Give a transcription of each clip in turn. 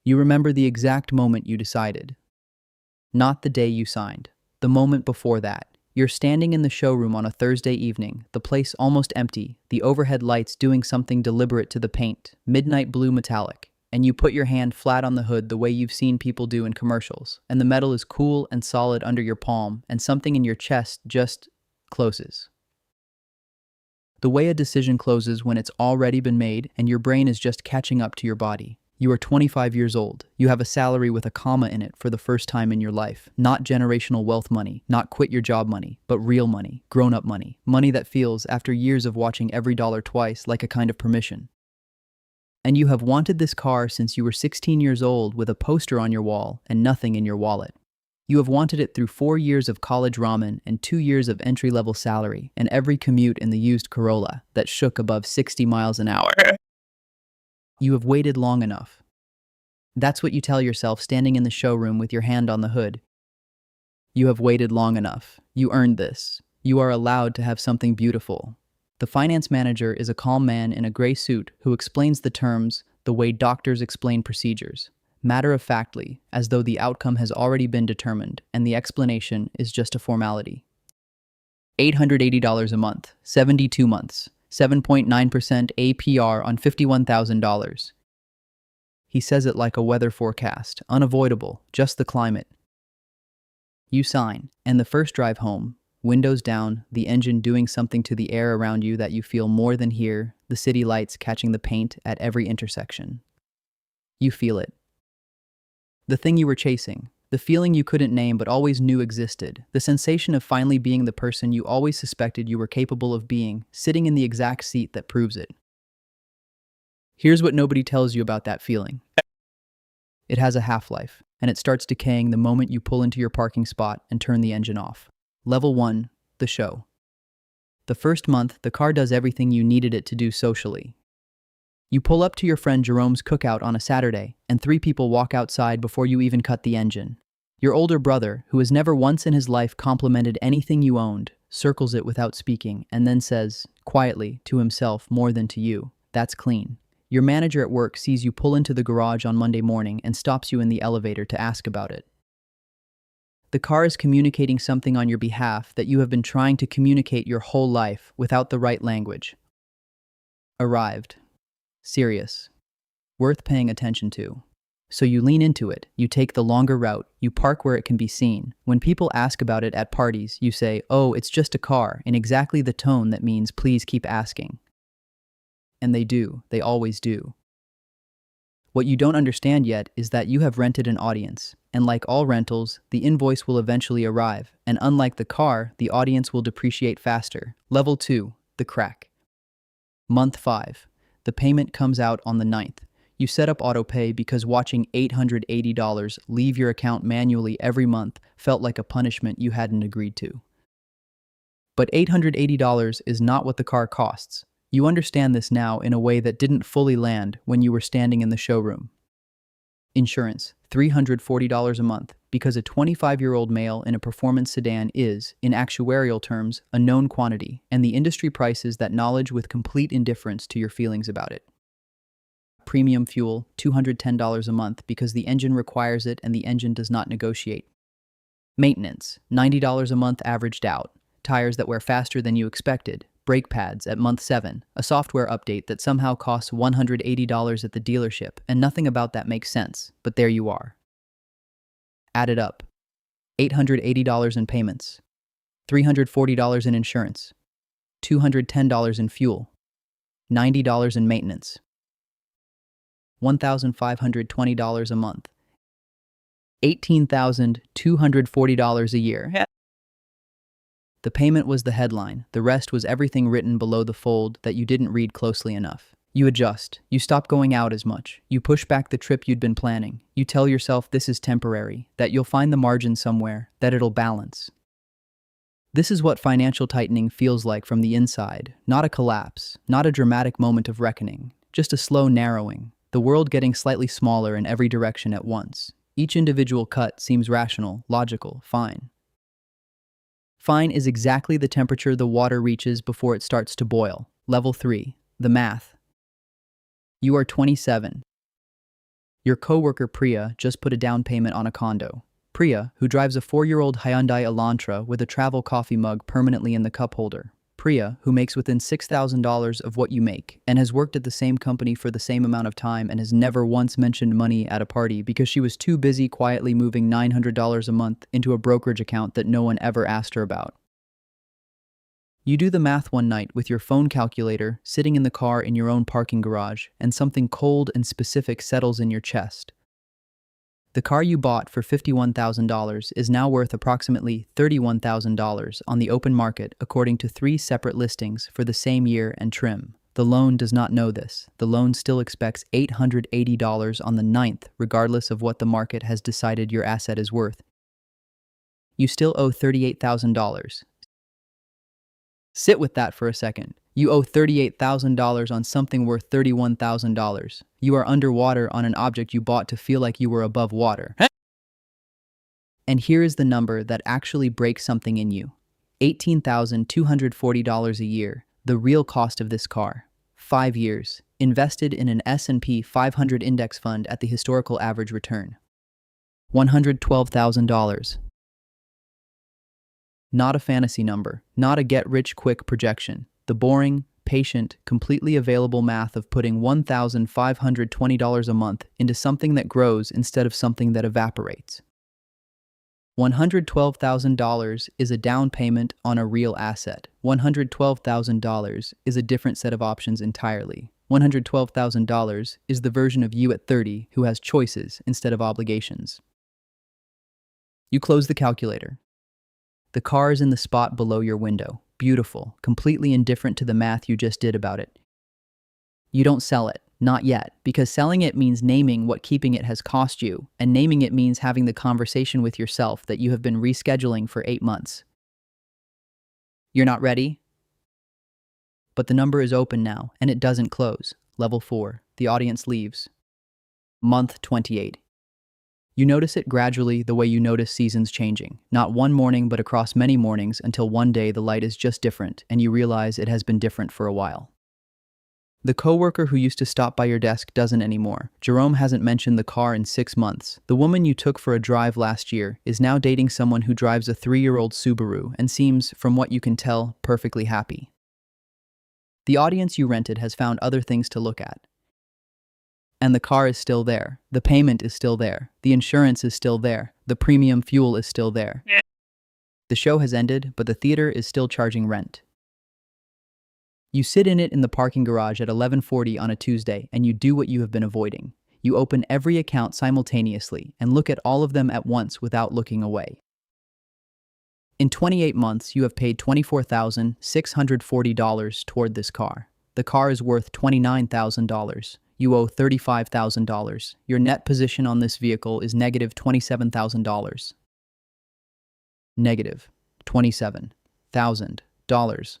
You remember the exact moment you decided. Not the day you signed. The moment before that. You're standing in the showroom on a Thursday evening, the place almost empty, the overhead lights doing something deliberate to the paint, midnight blue metallic, and you put your hand flat on the hood the way you've seen people do in commercials, and the metal is cool and solid under your palm, and something in your chest just closes. The way a decision closes when it's already been made and your brain is just catching up to your body. You are 25 years old. You have a salary with a comma in it for the first time in your life. Not generational wealth money, not quit your job money, but real money, grown-up money. Money that feels, after years of watching every dollar twice, like a kind of permission. And you have wanted this car since you were 16 years old with a poster on your wall and nothing in your wallet. You have wanted it through 4 years of college ramen and 2 years of entry-level salary and every commute in the used Corolla that shook above 60 miles an hour. You have waited long enough. That's what you tell yourself standing in the showroom with your hand on the hood. You have waited long enough. You earned this. You are allowed to have something beautiful. The finance manager is a calm man in a gray suit who explains the terms the way doctors explain procedures, matter-of-factly, as though the outcome has already been determined and the explanation is just a formality. $880 a month, 72 months. 7.9% APR on $51,000. He says it like a weather forecast, unavoidable, just the climate. You sign, and the first drive home, windows down, the engine doing something to the air around you that you feel more than here, the city lights catching the paint at every intersection. You feel it. The thing you were chasing. The feeling you couldn't name but always knew existed. The sensation of finally being the person you always suspected you were capable of being, sitting in the exact seat that proves it. Here's what nobody tells you about that feeling. It has a half-life, and it starts decaying the moment you pull into your parking spot and turn the engine off. Level 1, the show. The first month, the car does everything you needed it to do socially. You pull up to your friend Jerome's cookout on a Saturday, and 3 people walk outside before you even cut the engine. Your older brother, who has never once in his life complimented anything you owned, circles it without speaking, and then says, quietly, to himself more than to you, "That's clean." Your manager at work sees you pull into the garage on Monday morning and stops you in the elevator to ask about it. The car is communicating something on your behalf that you have been trying to communicate your whole life without the right language. Arrived. Serious. Worth paying attention to. So you lean into it, you take the longer route, you park where it can be seen. When people ask about it at parties, you say, "Oh, it's just a car," in exactly the tone that means please keep asking. And they do, they always do. What you don't understand yet is that you have rented an audience, and like all rentals, the invoice will eventually arrive, and unlike the car, the audience will depreciate faster. Level 2, the crack. Month 5. The payment comes out on the 9th. You set up autopay because watching $880 leave your account manually every month felt like a punishment you hadn't agreed to. But $880 is not what the car costs. You understand this now in a way that didn't fully land when you were standing in the showroom. Insurance, $340 a month, because a 25-year-old male in a performance sedan is, in actuarial terms, a known quantity, and the industry prices that knowledge with complete indifference to your feelings about it. Premium fuel, $210 a month, because the engine requires it and the engine does not negotiate. Maintenance, $90 a month averaged out, tires that wear faster than you expected, brake pads at month 7, a software update that somehow costs $180 at the dealership, and nothing about that makes sense, but there you are. Add it up. $880 in payments, $340 in insurance, $210 in fuel, $90 in maintenance, $1,520 a month, $18,240 a year. The payment was the headline. The rest was everything written below the fold that you didn't read closely enough. You adjust. You stop going out as much. You push back the trip you'd been planning. You tell yourself this is temporary, that you'll find the margin somewhere, that it'll balance. This is what financial tightening feels like from the inside. Not a collapse, not a dramatic moment of reckoning, just a slow narrowing. The world getting slightly smaller in every direction at once. Each individual cut seems rational, logical, fine. Fine is exactly the temperature the water reaches before it starts to boil. Level 3, the math. You are 27. Your coworker Priya just put a down payment on a condo. Priya, who drives a 4-year-old Hyundai Elantra with a travel coffee mug permanently in the cup holder. Priya, who makes within $6,000 of what you make, and has worked at the same company for the same amount of time and has never once mentioned money at a party because she was too busy quietly moving $900 a month into a brokerage account that no one ever asked her about. You do the math one night with your phone calculator, sitting in the car in your own parking garage, and something cold and specific settles in your chest. The car you bought for $51,000 is now worth approximately $31,000 on the open market according to 3 separate listings for the same year and trim. The loan does not know this. The loan still expects $880 on the 9th, regardless of what the market has decided your asset is worth. You still owe $38,000. Sit with that for a second. You owe $38,000 on something worth $31,000. You are underwater on an object you bought to feel like you were above water. And here is the number that actually breaks something in you. $18,240 a year, the real cost of this car. 5 years, invested in an S&P 500 index fund at the historical average return. $112,000. Not a fantasy number, not a get-rich-quick projection. The boring, patient, completely available math of putting $1,520 a month into something that grows instead of something that evaporates. $112,000 is a down payment on a real asset. $112,000 is a different set of options entirely. $112,000 is the version of you at 30 who has choices instead of obligations. You close the calculator. The car is in the spot below your window. Beautiful, completely indifferent to the math you just did about it. You don't sell it, not yet, because selling it means naming what keeping it has cost you, and naming it means having the conversation with yourself that you have been rescheduling for 8 months. You're not ready? But the number is open now, and it doesn't close. Level 4. The audience leaves. Month 28. You notice it gradually the way you notice seasons changing, not one morning but across many mornings until one day the light is just different and you realize it has been different for a while. The coworker who used to stop by your desk doesn't anymore. Jerome hasn't mentioned the car in 6 months. The woman you took for a drive last year is now dating someone who drives a 3-year-old Subaru and seems, from what you can tell, perfectly happy. The audience you rented has found other things to look at. And the car is still there. The payment is still there. The insurance is still there. The premium fuel is still there. The show has ended, but the theater is still charging rent. You sit in it in the parking garage at 11:40 on a Tuesday, and you do what you have been avoiding. You open every account simultaneously and look at all of them at once without looking away. In 28 months, you have paid $24,640 toward this car. The car is worth $29,000. You owe $35,000. Your net position on this vehicle is negative $27,000. Negative $27,000.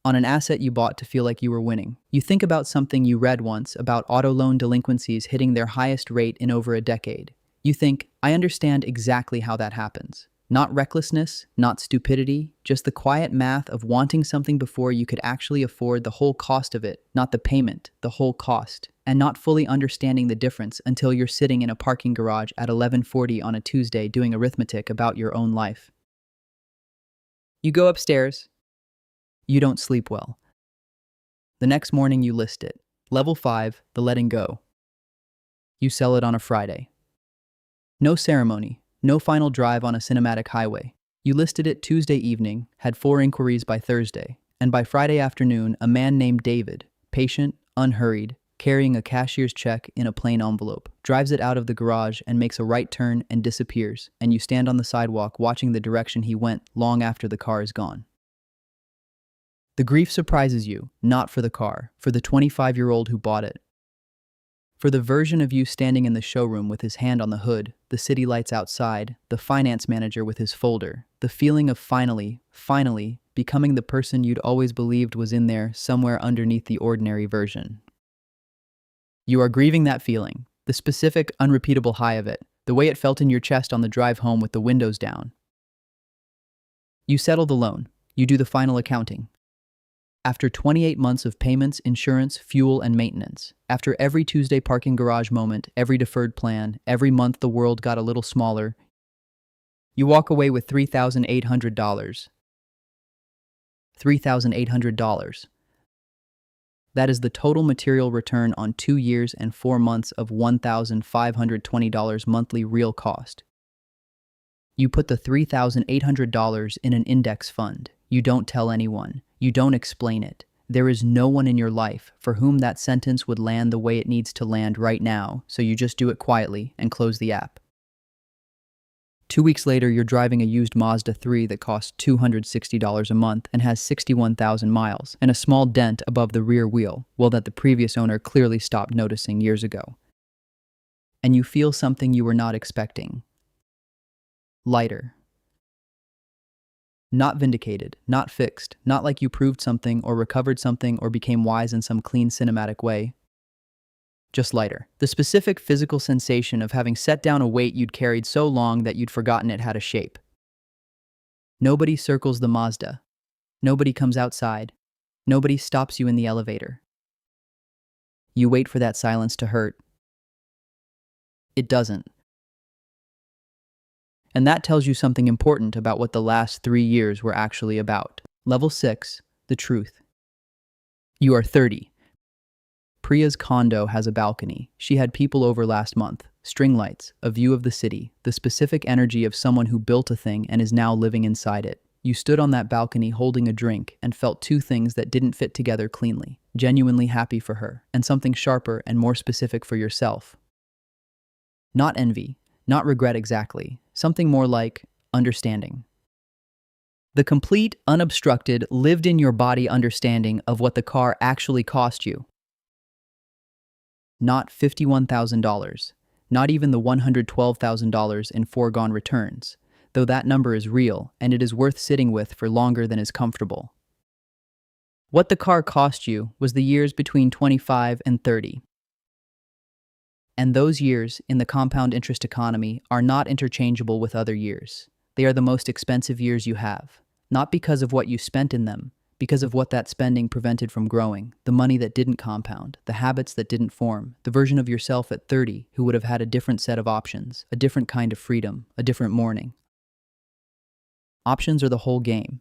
On an asset you bought to feel like you were winning. You think about something you read once about auto loan delinquencies hitting their highest rate in over a decade. You think, I understand exactly how that happens. Not recklessness, not stupidity, just the quiet math of wanting something before you could actually afford the whole cost of it, not the payment, the whole cost, and not fully understanding the difference until you're sitting in a parking garage at 11:40 on a Tuesday doing arithmetic about your own life. You go upstairs. You don't sleep well. The next morning you list it. Level 5, the letting go. You sell it on a Friday. No ceremony. No final drive on a cinematic highway. You listed it Tuesday evening, had 4 inquiries by Thursday, and by Friday afternoon, a man named David, patient, unhurried, carrying a cashier's check in a plain envelope, drives it out of the garage and makes a right turn and disappears, and you stand on the sidewalk watching the direction he went long after the car is gone. The grief surprises you, not for the car, for the 25-year-old who bought it. For the version of you standing in the showroom with his hand on the hood, the city lights outside, the finance manager with his folder, the feeling of finally becoming the person you'd always believed was in there somewhere underneath the ordinary version. You are grieving that feeling, the specific, unrepeatable high of it, the way it felt in your chest on the drive home with the windows down. You settle the loan. You do the final accounting. After 28 months of payments, insurance, fuel, and maintenance, after every Tuesday parking garage moment, every deferred plan, every month the world got a little smaller, you walk away with $3,800. $3,800. That is the total material return on 2 years and 4 months of $1,520 monthly real cost. You put the $3,800 in an index fund. You don't tell anyone. You don't explain it. There is no one in your life for whom that sentence would land the way it needs to land right now, so you just do it quietly and close the app. 2 weeks later, you're driving a used Mazda 3 that costs $260 a month and has 61,000 miles and a small dent above the rear wheel, well, that the previous owner clearly stopped noticing years ago. And you feel something you were not expecting. Lighter. Not vindicated, not fixed, not like you proved something or recovered something or became wise in some clean cinematic way. Just lighter. The specific physical sensation of having set down a weight you'd carried so long that you'd forgotten it had a shape. Nobody circles the Mazda. Nobody comes outside. Nobody stops you in the elevator. You wait for that silence to hurt. It doesn't. And that tells you something important about what the last 3 years were actually about. Level 6, the truth. You are 30. Priya's condo has a balcony. She had people over last month. String lights, a view of the city, the specific energy of someone who built a thing and is now living inside it. You stood on that balcony holding a drink and felt two things that didn't fit together cleanly. Genuinely happy for her, and something sharper and more specific for yourself. Not envy, not regret exactly. Something more like understanding. The complete, unobstructed, lived-in-your-body understanding of what the car actually cost you. Not $51,000, not even the $112,000 in foregone returns, though that number is real and it is worth sitting with for longer than is comfortable. What the car cost you was the years between 25 and 30. And those years in the compound interest economy are not interchangeable with other years. They are the most expensive years you have, not because of what you spent in them, because of what that spending prevented from growing, the money that didn't compound, the habits that didn't form, the version of yourself at 30 who would have had a different set of options, a different kind of freedom, a different morning. Options are the whole game.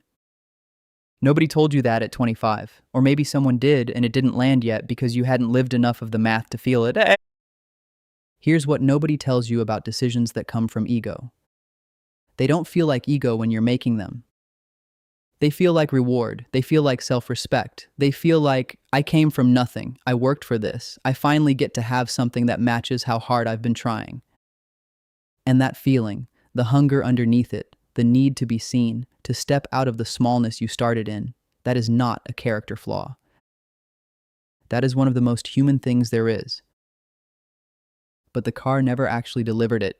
Nobody told you that at 25, or maybe someone did and it didn't land yet because you hadn't lived enough of the math to feel it. Here's what nobody tells you about decisions that come from ego. They don't feel like ego when you're making them. They feel like reward. They feel like self-respect. They feel like, I came from nothing. I worked for this. I finally get to have something that matches how hard I've been trying. And that feeling, the hunger underneath it, the need to be seen, to step out of the smallness you started in, that is not a character flaw. That is one of the most human things there is. But the car never actually delivered it.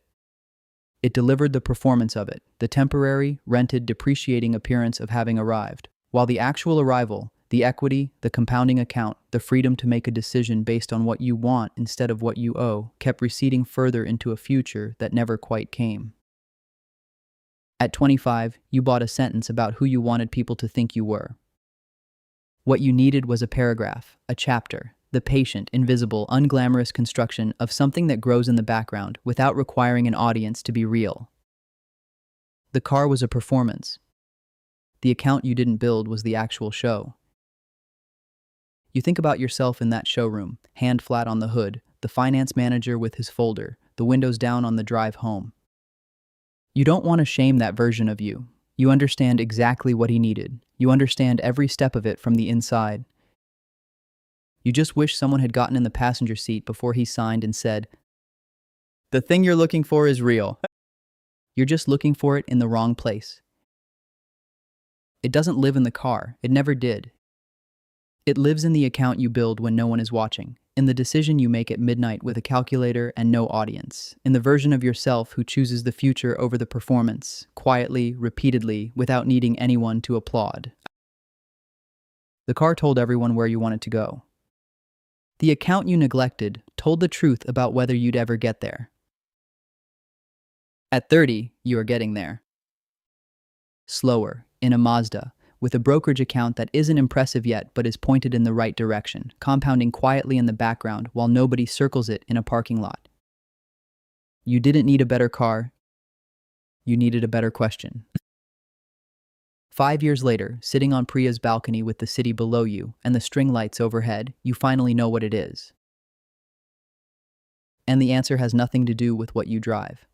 It delivered the performance of it, the temporary, rented, depreciating appearance of having arrived, while the actual arrival, the equity, the compounding account, the freedom to make a decision based on what you want instead of what you owe, kept receding further into a future that never quite came. At 25, you bought a sentence about who you wanted people to think you were. What you needed was a paragraph, a chapter, the patient, invisible, unglamorous construction of something that grows in the background without requiring an audience to be real. The car was a performance. The account you didn't build was the actual show. You think about yourself in that showroom, hand flat on the hood, the finance manager with his folder, the windows down on the drive home. You don't want to shame that version of you. You understand exactly what he needed. You understand every step of it from the inside. You just wish someone had gotten in the passenger seat before he signed and said, "The thing you're looking for is real." You're just looking for it in the wrong place. It doesn't live in the car. It never did. It lives in the account you build when no one is watching, in the decision you make at midnight with a calculator and no audience, in the version of yourself who chooses the future over the performance, quietly, repeatedly, without needing anyone to applaud. The car told everyone where you wanted to go. The account you neglected told the truth about whether you'd ever get there. At 30, you are getting there. Slower, in a Mazda, with a brokerage account that isn't impressive yet but is pointed in the right direction, compounding quietly in the background while nobody circles it in a parking lot. You didn't need a better car, you needed a better question. 5 years later, sitting on Priya's balcony with the city below you and the string lights overhead, you finally know what it is. And the answer has nothing to do with what you drive.